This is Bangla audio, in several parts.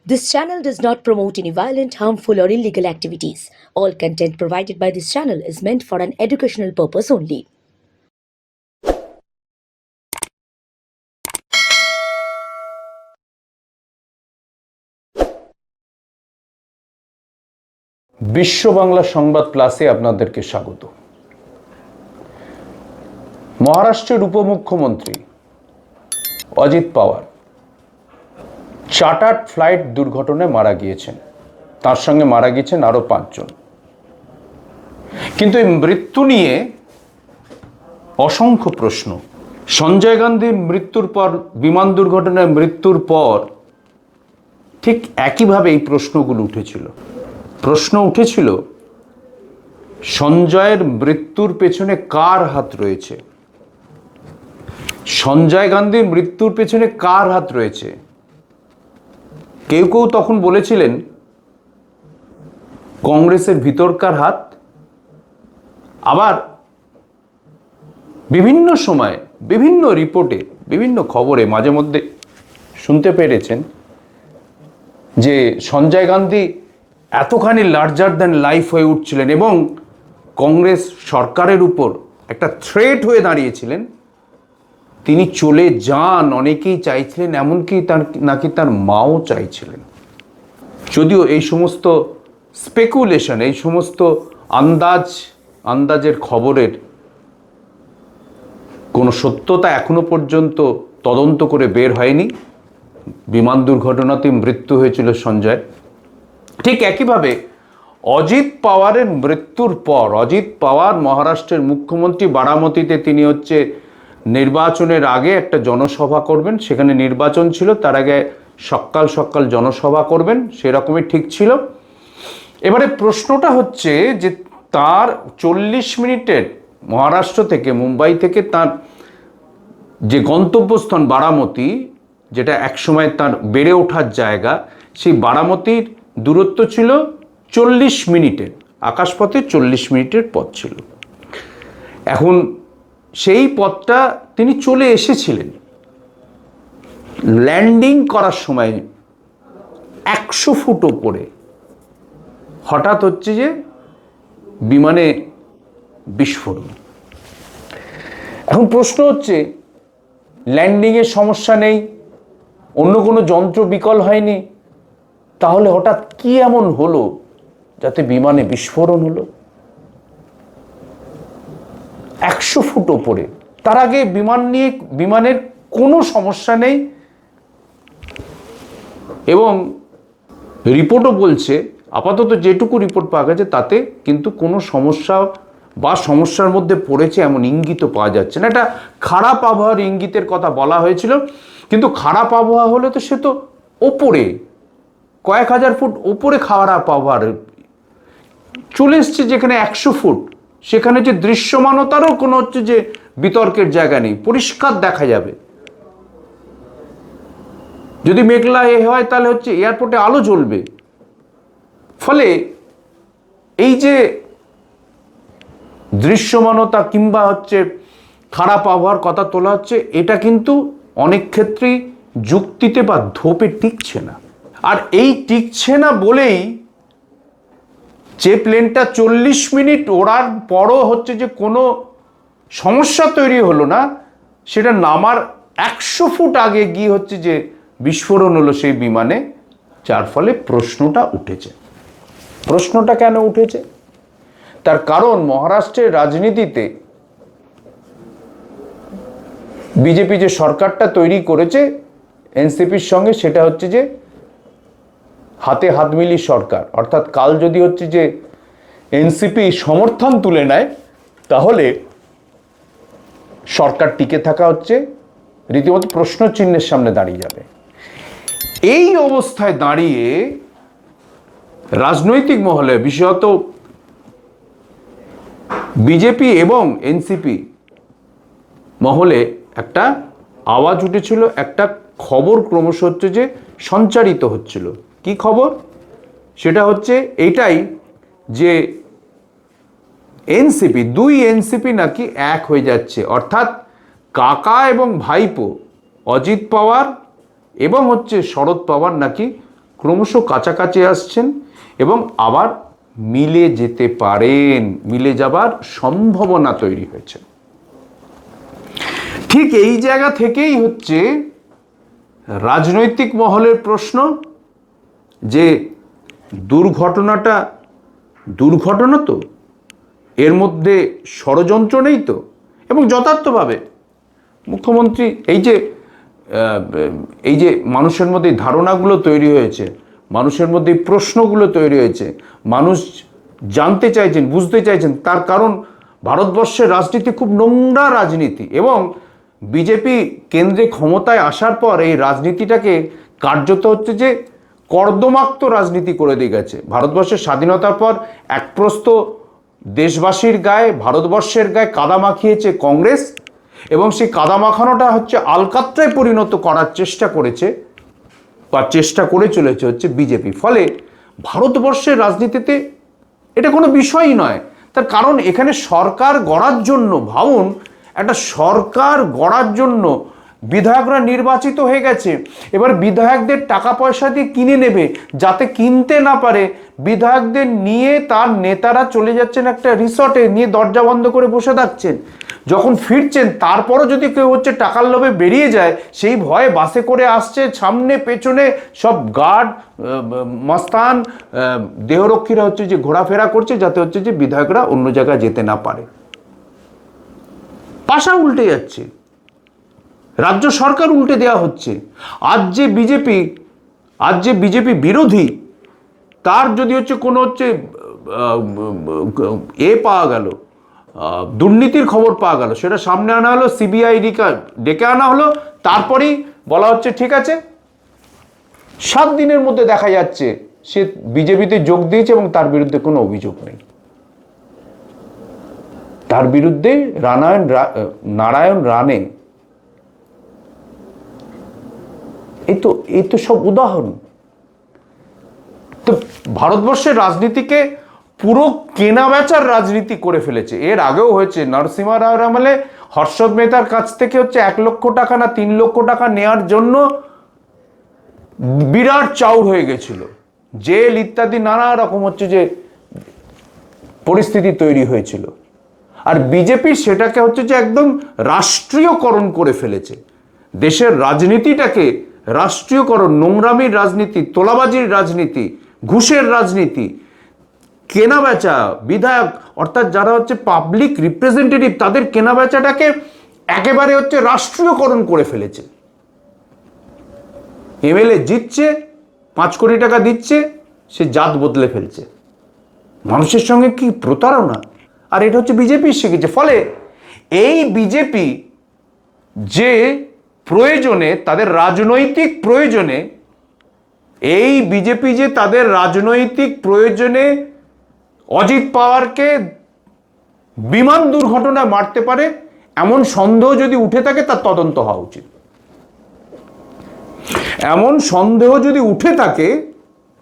This channel does not promote any violent, harmful, or illegal activities. All content provided by this channel is meant for an educational purpose only. বিশ্ব বাংলা সংবাদ প্লাসে আপনাদেরকে স্বাগত। মহারাষ্ট্রের উপমুখ্যমন্ত্রী অজিত পাওয়ার চার্টার্ড ফ্লাইট দুর্ঘটনায় মারা গিয়েছেন। তার সঙ্গে মারা গিয়েছেন আরও 5 জন। কিন্তু এই মৃত্যু নিয়ে অসংখ্য প্রশ্ন। সঞ্জয় গান্ধীর মৃত্যুর পর, বিমান দুর্ঘটনায় মৃত্যুর পর ঠিক একইভাবে এই প্রশ্নগুলো উঠেছিল। প্রশ্ন উঠেছিল সঞ্জয়ের মৃত্যুর পেছনে কার হাত রয়েছে, সঞ্জয় গান্ধীর মৃত্যুর পেছনে কার হাত রয়েছে। কেউ কেউ তখন বলেছিলেন কংগ্রেসের ভিতরকার হাত, আবার বিভিন্ন সময় বিভিন্ন রিপোর্টে বিভিন্ন খবরে মাঝে মধ্যে শুনতে পেরেছেন যে সঞ্জয় গান্ধী এতখানি লার্জার দ্যান লাইফ হয়ে উঠছিলেন এবং কংগ্রেস সরকারের উপর একটা থ্রেট হয়ে দাঁড়িয়েছিলেন। তিনি চলে যান অনেকেই চাইছিলেন, এমনকি নাকি তার মাও চাইছিলেন। যদিও এই সমস্ত স্পেকুলেশন, এই সমস্ত আন্দাজের খবরের কোনো সত্যতা এখনো পর্যন্ত তদন্ত করে বের হয়নি। বিমান দুর্ঘটনাতে মৃত্যু হয়েছিল সঞ্জয়। ঠিক একইভাবে অজিত পাওয়ারের মৃত্যুর পর, অজিত পাওয়ার মহারাষ্ট্রের মুখ্যমন্ত্রী, বারামতিতে তিনি নির্বাচনের আগে একটা জনসভা করবেন। সেখানে নির্বাচন ছিল, তার আগে সকাল জনসভা করবেন, সেরকমই ঠিক ছিল। এবারে প্রশ্নটা হচ্ছে যে তার 40 মিনিটের মহারাষ্ট্র থেকে, মুম্বাই থেকে তার যে গন্তব্যস্থান বারামতি, যেটা একসময় তার বেড়ে ওঠার জায়গা, সেই বারামতির দূরত্ব ছিল 40 মিনিটের, আকাশপথে 40 মিনিটের পথ ছিল। এখন সেই পথটা তিনি চলে এসেছিলেন। ল্যান্ডিং করার সময় 100 ফুট ওপরে হঠাৎ হচ্ছে যে বিমানে বিস্ফোরণ। এখন প্রশ্ন হচ্ছে, ল্যান্ডিংয়ের সমস্যা নেই, অন্য কোনো যন্ত্র বিকল হয়নি, তাহলে হঠাৎ কি এমন হলো যাতে বিমানে বিস্ফোরণ হলো 100 ফুট ওপরে? তার আগে বিমানের কোনো সমস্যা নেই এবং রিপোর্টও বলছে, আপাতত যেটুকু রিপোর্ট পাওয়া গেছে তাতে কিন্তু কোনো সমস্যা বা সমস্যার মধ্যে পড়েছে এমন ইঙ্গিতও পাওয়া যাচ্ছে না। এটা খারাপ আবহাওয়ার ইঙ্গিতের কথা বলা হয়েছিল, কিন্তু খারাপ আবহাওয়া হলে তো সে তো ওপরে কয়েক হাজার ফুট ওপরে খারাপ আবহাওয়ার চলে এসছে, যেখানে 100 ফুট, সেখানে যে দৃশ্যমানতারও কোনো যে বিতর্কের জায়গা নেই, পরিষ্কার দেখা যাবে। যদি মেঘলা হয় তাহলে এয়ারপোর্টে আলো জ্বলবে। ফলে এই যে দৃশ্যমানতা কিংবা খারাপ আবহাওয়ার কথা তোলা হচ্ছে, এটা কিন্তু অনেক ক্ষেত্রেই যুক্তিতে বা ধোপে টিকছে না। আর এই টিকছে না বলেই যে প্লেনটা 40 মিনিট ওড়ার পরও যে কোনো সমস্যা তৈরি হলো না, সেটা নামার 100 ফুট আগে গিয়ে যে বিস্ফোরণ হলো সেই বিমানে, যার ফলে প্রশ্নটা উঠেছে। প্রশ্নটা কেন উঠেছে? তার কারণ মহারাষ্ট্রের রাজনীতিতে বিজেপি যে সরকারটা তৈরি করেছে এনসিপির সঙ্গে, সেটা যে হাতে হাত মিলিয়ে সরকার। অর্থাৎ কাল যদি যে এনসিপি সমর্থন তুলে নেয়, তাহলে সরকার টিকে থাকা রীতিমতো প্রশ্ন চিহ্নের সামনে দাঁড়িয়ে যাবে। এই অবস্থায় দাঁড়িয়ে রাজনৈতিক মহলে, বিশেষত বিজেপি এবং এনসিপি মহলে একটা আওয়াজ উঠেছিল, একটা খবর ক্রমশ যে সঞ্চারিত হচ্ছিল। কি খবর? সেটা এইটাই যে এনসিপি, 2 এনসিপি নাকি এক হয়ে যাচ্ছে। অর্থাৎ কাকা এবং ভাইপো অজিত পাওয়ার এবং শরদ পাওয়ার নাকি ক্রমশ কাছাকাছি আসছেন এবং আবার মিলে যেতে পারেন, মিলে যাবার সম্ভাবনা তৈরি হয়েছে। ঠিক এই জায়গা থেকেই হচ্ছে রাজনৈতিক মহলের প্রশ্ন যে দুর্ঘটনা তো, এর মধ্যে ষড়যন্ত্র নেই তো, এবং যথার্থভাবে মুখ্যমন্ত্রী এই যে মানুষের মধ্যে ধারণাগুলো তৈরি হয়েছে, মানুষের মধ্যে প্রশ্নগুলো তৈরি হয়েছে, মানুষ জানতে চাইছেন, বুঝতে চাইছেন, তার কারণ ভারতবর্ষের রাজনীতি খুব নোংরা রাজনীতি, এবং বিজেপি কেন্দ্রে ক্ষমতায় আসার পর এই রাজনীতিটাকে কার্যত হচ্ছে যে কর্দমাক্ত রাজনীতি করে দিয়ে গেছে। ভারতবর্ষের স্বাধীনতার পর একপ্রস্থ দেশবাসীর গায়ে, ভারতবর্ষের গায়ে কাদা মাখিয়েছে কংগ্রেস, এবং সেই কাদা মাখানোটা হচ্ছে আলকাত্রায় পরিণত করার চেষ্টা করেছে বা চেষ্টা করে চলেছে হচ্ছে বিজেপি। ফলে ভারতবর্ষের রাজনীতিতে এটা কোনো বিষয়ই নয়। তার কারণ এখানে সরকার গড়ার জন্য, ভাবুন, একটা সরকার গড়ার জন্য বিধায়করা নির্বাচিত হয়ে গেছে। এবার বিধায়কদের টাকা পয়সা দিয়ে কিনে নেবে, যাতে কিনতে না পারে বিধায়কদের নিয়ে তার নেতারা চলে যাচ্ছেন একটা রিসর্টে, নিয়ে দরজা বন্ধ করে বসে থাকছেন। যখন ফিরছেন তারপরও যদি কেউ হচ্ছে টাকার লোভে বেরিয়ে যায়, সেই ভয়ে বাসে করে আসছে, সামনে পেছনে সব গার্ড, মস্তান, দেহরক্ষীরা হচ্ছে যে ঘোরাফেরা করছে, যাতে হচ্ছে যে বিধায়করা অন্য জায়গায় যেতে না পারে। পাশা উল্টে যাচ্ছে, রাজ্য সরকার উল্টে দেওয়া হচ্ছে। আজ যে বিজেপি বিরোধী, তার যদি হচ্ছে কোনো হচ্ছে পাওয়া গেল, দুর্নীতির খবর পাওয়া গেল, সেটা সামনে আনা হলো, সিবিআইডি ডেকে আনা হলো, তারপরেই বলা হচ্ছে ঠিক আছে, 7 দিনের মধ্যে দেখা যাচ্ছে সে বিজেপিতে যোগ দিয়েছে এবং তার বিরুদ্ধে কোনো অভিযোগ নেই। তার বিরুদ্ধে নারায়ণ রানে, এই তো সব উদাহরণ। তো ভারতবর্ষের রাজনীতিকে পুরো কেনা বেচার রাজনীতি করে ফেলেছে। এর আগেও হয়েছে, নরসিংহ রাওয়ের আমলে হর্ষদ মেহতার কাছ থেকে হচ্ছে 1 লক্ষ টাকা না 3 লক্ষ টাকা নেওয়ার জন্য বিরাট চাউর হয়ে গেছিল, জেল ইত্যাদি নানা রকম হচ্ছে যে পরিস্থিতি তৈরি হয়েছিল। আর বিজেপি সেটাকে হচ্ছে যে একদম রাষ্ট্রীয়করণ করে ফেলেছে। দেশের রাজনীতিটাকে রাষ্ট্রীয়করণ, নোংরামির রাজনীতি, তোলাবাজির রাজনীতি, ঘুষের রাজনীতি, কেনাবেচা, বিধায়ক অর্থাৎ যারা হচ্ছে পাবলিক রিপ্রেজেন্টেটিভ, তাদের কেনাবেচাটাকে একেবারে হচ্ছে রাষ্ট্রীয়করণ করে ফেলেছে। এমএলএ জিতছে, 5 কোটি টাকা দিচ্ছে, সে জাত বদলে ফেলছে। মানুষের সঙ্গে কি প্রতারণা! আর এটা হচ্ছে বিজেপি শিখেছে। ফলে এই বিজেপি যে প্রয়োজনে, তাদের রাজনৈতিক প্রয়োজনে, অজিত পাওয়ারকে বিমান দুর্ঘটনায় মারতে পারে এমন সন্দেহ যদি উঠে থাকে, তার তদন্ত হওয়া উচিত। এমন সন্দেহ যদি উঠে থাকে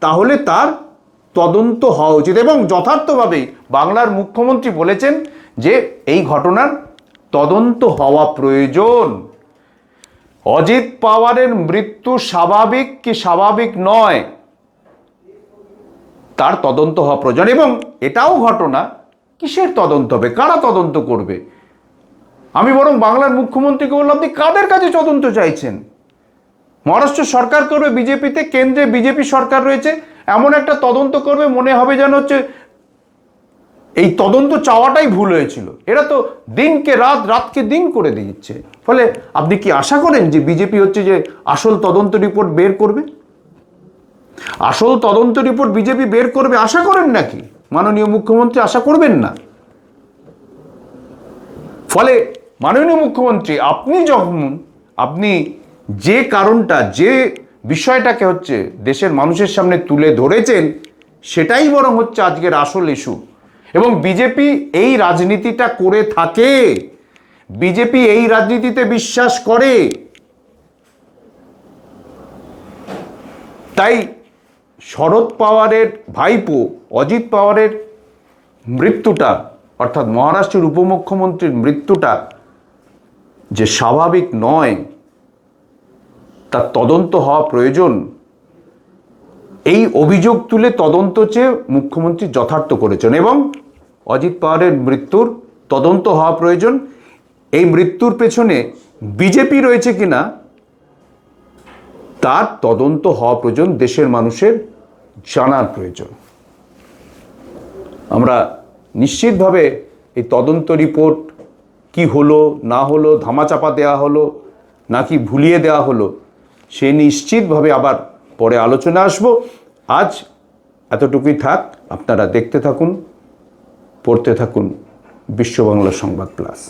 তাহলে তার তদন্ত হওয়া উচিত, এবং যথার্থভাবেই বাংলার মুখ্যমন্ত্রী বলেছেন যে এই ঘটনার তদন্ত হওয়া প্রয়োজন। অজিত পাওয়ারের মৃত্যু স্বাভাবিক কি স্বাভাবিক নয়, তার তদন্ত হওয়া প্রয়োজন। এবং এটাও ঘটনা, কিসের তদন্ত হবে, কারা তদন্ত করবে? আমি বরং বাংলার মুখ্যমন্ত্রীকে বললাম, আপনি কাদের কাছে তদন্ত চাইছেন? মহারাষ্ট্র সরকার করবে বিজেপিতে, কেন্দ্রে বিজেপি সরকার রয়েছে, এমন একটা তদন্ত করবে মনে হবে যেন হচ্ছে এই তদন্ত চাওয়াটাই ভুল হয়েছিল। এরা তো দিনকে রাত, রাতকে দিন করে দিচ্ছে। ফলে আপনি কি আশা করেন যে বিজেপি হচ্ছে যে আসল তদন্ত রিপোর্ট বের করবে? আসল তদন্ত রিপোর্ট বিজেপি বের করবে আশা করেন নাকি? মাননীয় মুখ্যমন্ত্রী আশা করবেন না। ফলে মাননীয় মুখ্যমন্ত্রী, আপনি যে কারণটা, যে বিষয়টাকে হচ্ছে দেশের মানুষের সামনে তুলে ধরেছেন, সেটাই বরং হচ্ছে আজকের আসল ইস্যু। এবং বিজেপি এই রাজনীতিটা করে থাকে, বিজেপি এই রাজনীতিতে বিশ্বাস করে। তাই শরদ পাওয়ারের ভাইপো অজিত পাওয়ারের মৃত্যুটা, অর্থাৎ মহারাষ্ট্রের উপমুখ্যমন্ত্রীর মৃত্যুটা যে স্বাভাবিক নয়, তার তদন্ত হওয়া প্রয়োজন। এই অভিযোগ তুলে তদন্ত চেয়ে মুখ্যমন্ত্রী যথার্থ করেছেন এবং অজিত পাওয়ারের মৃত্যুর তদন্ত হওয়া প্রয়োজন। এই মৃত্যুর পেছনে বিজেপি রয়েছে কিনা তার তদন্ত হওয়া প্রয়োজন, দেশের মানুষের জানার প্রয়োজন। আমরা নিশ্চিতভাবে এই তদন্ত রিপোর্ট কি হলো না হলো, ধামাচাপা দেওয়া হলো নাকি ভুলিয়ে দেওয়া হলো, সে নিশ্চিতভাবে আবার পরে আলোচনা আসবো। আজ এতটুকুই থাক। আপনারা দেখতে থাকুন, পড়তে থাকুন বিশ্ব বাংলা সংবাদ প্লাস।